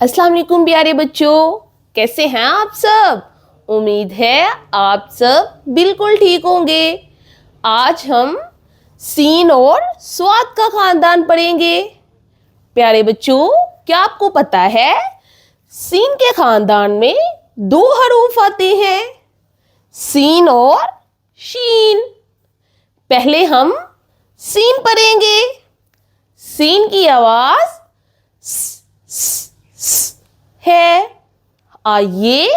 अस्सलाम वालेकुम प्यारे बच्चों, कैसे हैं आप सब। उम्मीद है आप सब बिल्कुल ठीक होंगे। आज हम सीन और स्वाद का खानदान पढ़ेंगे। प्यारे बच्चों, क्या आपको पता है सीन के खानदान में दो हरूफ आते हैं, सीन और शीन। पहले हम सीन पढ़ेंगे। सीन की आवाज है। आइए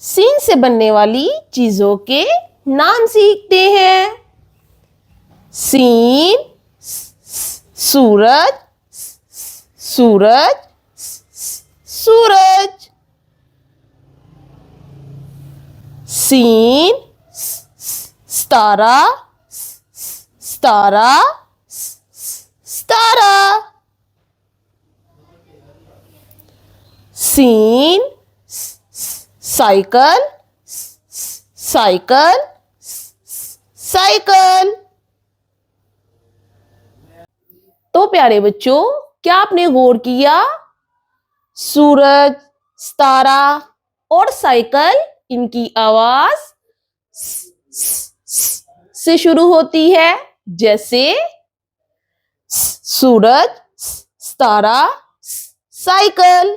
सीन से बनने वाली चीजों के नाम सीखते हैं। सीन सूरज, सूरज, सूरज। सीन सितारा, सितारा, सितारा। सीन साइकिल, साइकिल, साइकिल। तो प्यारे बच्चों, क्या आपने गौर किया? सूरज, सितारा और साइकिल, इनकी आवाज से शुरू होती है। जैसे सूरज, सितारा, साइकिल।